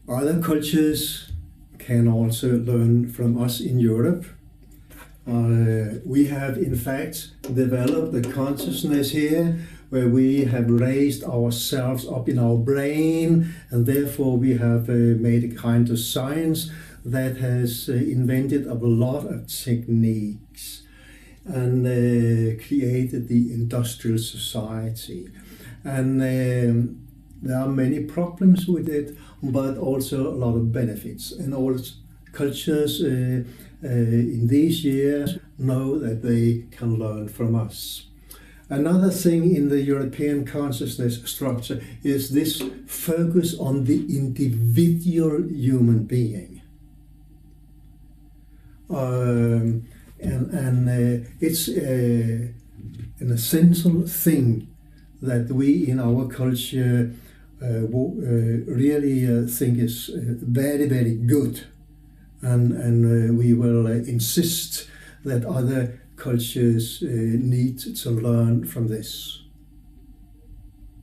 Other cultures can also learn from us in Europe. We have in fact developed a consciousness here where we have raised ourselves up in our brain, and therefore we have made a kind of science that has invented a lot of techniques and created the industrial society. And there are many problems with it, but also a lot of benefits. And all cultures in these years know that they can learn from us. Another thing in the European consciousness structure is this focus on the individual human being. It's an essential thing that we in our culture really think is very, very good. And we will insist that other cultures need to learn from this.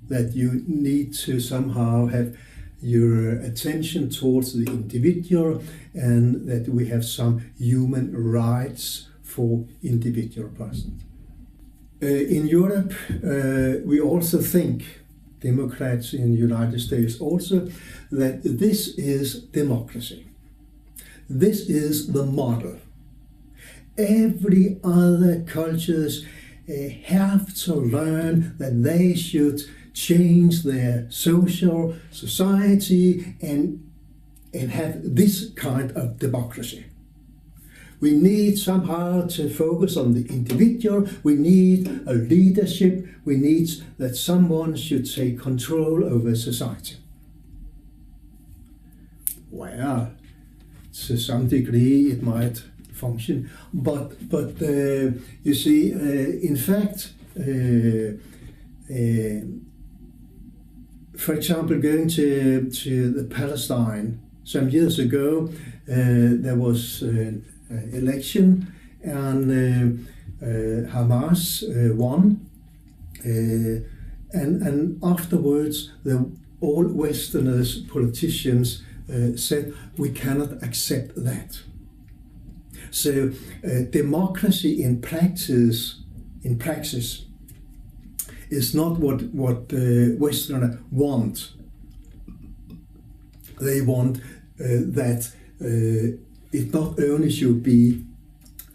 That you need to somehow have your attention towards the individual, and that we have some human rights for individual persons. In Europe, we also think, Democrats in the United States also, that this is democracy. This is the model. Every other cultures have to learn that they should change their social society and have this kind of democracy. We need somehow to focus on the individual. We need a leadership. We need that someone should take control over society. Well, to some degree it might function, but you see, in fact, for example, going to the Palestine some years ago, there was an election, and Hamas won, and afterwards all Westerners, politicians, said we cannot accept that. So democracy in praxis is not what Westerners want. They want that it not only should be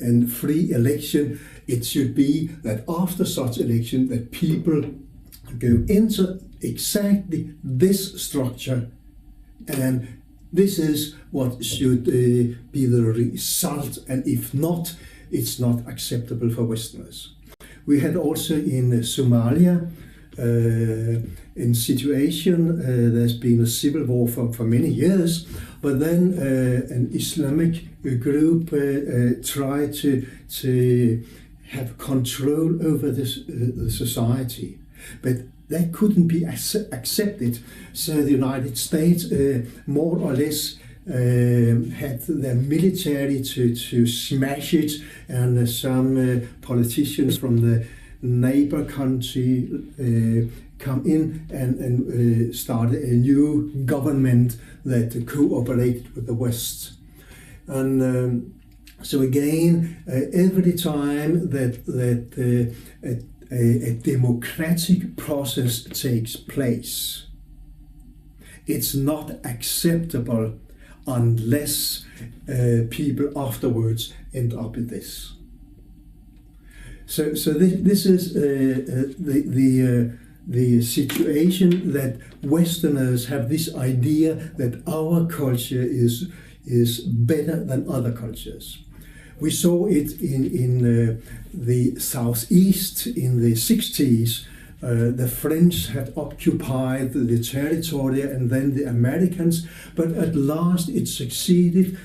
a free election, it should be that after such election that people go into exactly this structure, and this is what should be the result, and if not, it's not acceptable for Westerners. We had also in Somalia in situation, there's been a civil war for many years, but then an Islamic group tried to have control over the society, but that couldn't be accepted. So the United States more or less had their military to smash it, and some politicians from the neighbor country come in and started a new government that cooperated with the West. And so again, every time that a democratic process takes place, it's not acceptable unless people afterwards end up with this. So this is the situation, that Westerners have this idea that our culture is better than other cultures. We saw it in the Southeast in the 60s. The French had occupied the territory, and then the Americans, but at last it succeeded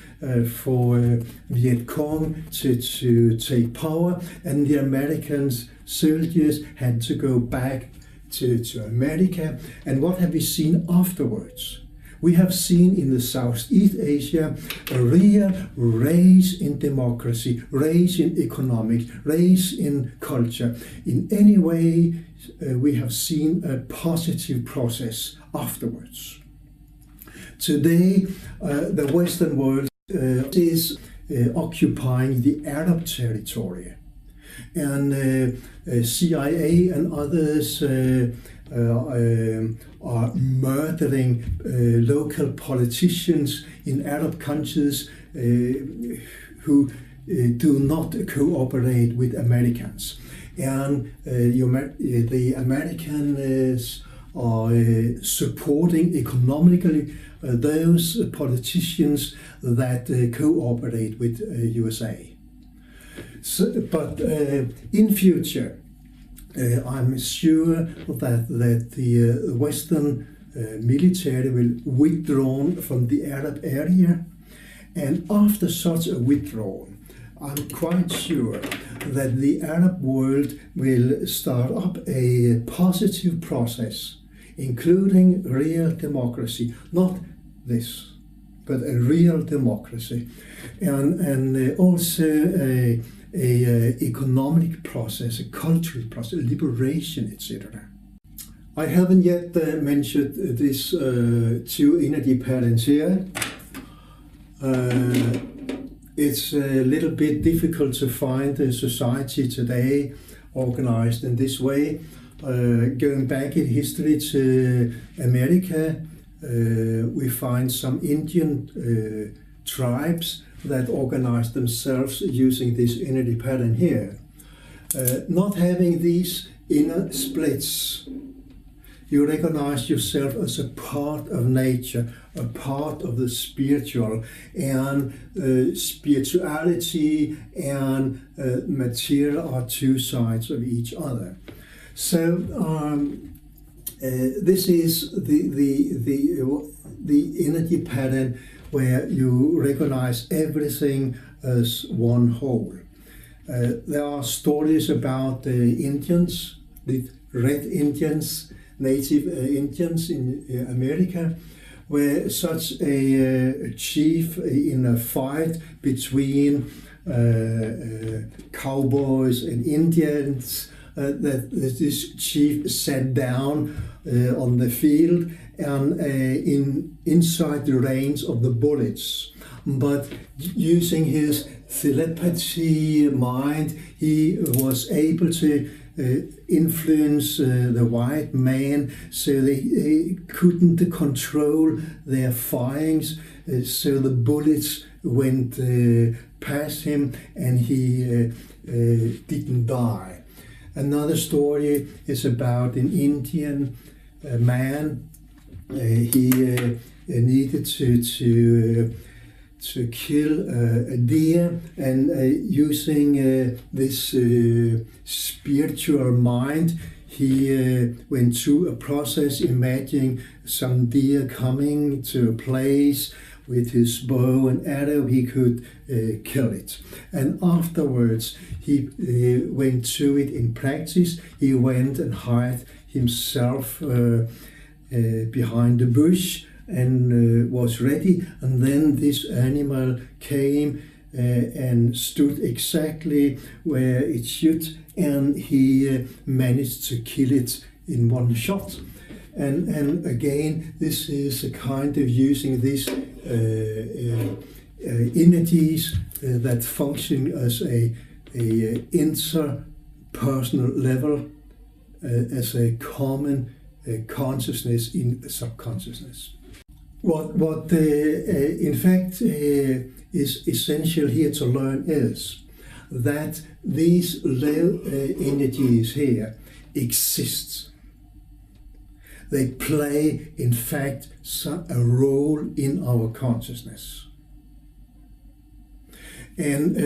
for Viet Cong to take power, and the American soldiers had to go back to America. And what have we seen afterwards? We have seen in the Southeast Asia a real rise in democracy, rise in economics, rise in culture. In any way, we have seen a positive process afterwards. Today, the Western world is occupying the Arab territory, and CIA and others are murdering local politicians in Arab countries who do not cooperate with Americans. And the Americans are supporting economically those politicians that cooperate with USA. So, but in future, I'm sure that the Western military will withdraw from the Arab area, and after such a withdrawal, I'm quite sure that the Arab world will start up a positive process, including real democracy, not this, but a real democracy, and also a economic process, a cultural process, liberation, etc. I haven't yet mentioned these two energy patterns here. It's a little bit difficult to find a society today organized in this way. Going back in history to America, we find some Indian tribes that organize themselves using this energy pattern here. Not having these inner splits, you recognize yourself as a part of nature, a part of the spiritual, and spirituality and material are two sides of each other. So this is the energy pattern where you recognize everything as one whole. There are stories about the Indians, the Red Indians, native Indians in America, where such a chief in a fight between cowboys and Indians, that this chief sat down on the field and inside the range of the bullets. But using his telepathy mind, he was able to influence the white man, so they couldn't control their firings, so the bullets went past him and he didn't die. Another story is about an Indian man. He needed to kill a deer, and using this spiritual mind, he went through a process imagining some deer coming to a place. With his bow and arrow, he could kill it. And afterwards, he went through it in practice. He went and hid himself behind the bush and was ready. And then this animal came and stood exactly where it should, and he managed to kill it in one shot. And again, this is a kind of using these entities that function as a interpersonal level, as a common consciousness in subconsciousness. What in fact is essential here to learn is that these low energies here exist. They play, in fact, a role in our consciousness. And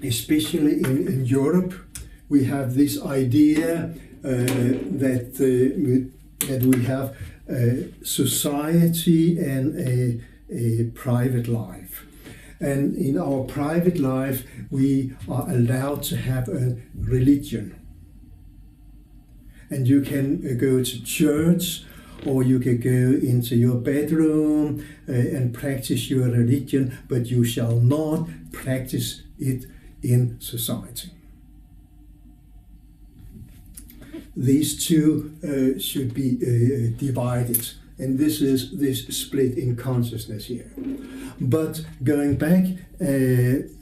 especially in Europe, we have this idea that we have a society and a private life. And in our private life, we are allowed to have a religion. And you can go to church, or you can go into your bedroom and practice your religion, but you shall not practice it in society. These two should be divided, and this is this split in consciousness here. But going back,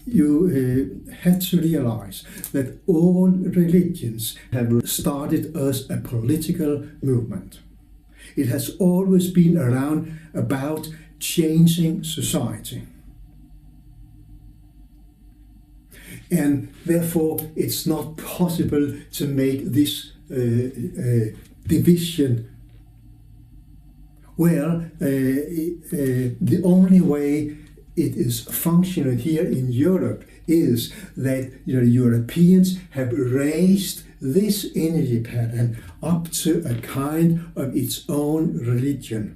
you had to realize that all religions have started as a political movement. It has always been around about changing society. And therefore, it's not possible to make this division. Well, the only way it is functional here in Europe is that Europeans have raised this energy pattern up to a kind of its own religion.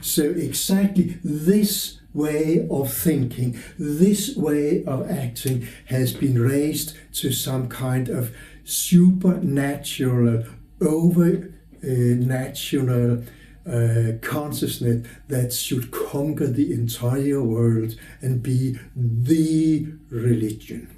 So exactly this way of thinking, this way of acting has been raised to some kind of supernatural, natural consciousness that should conquer the entire world and be the religion.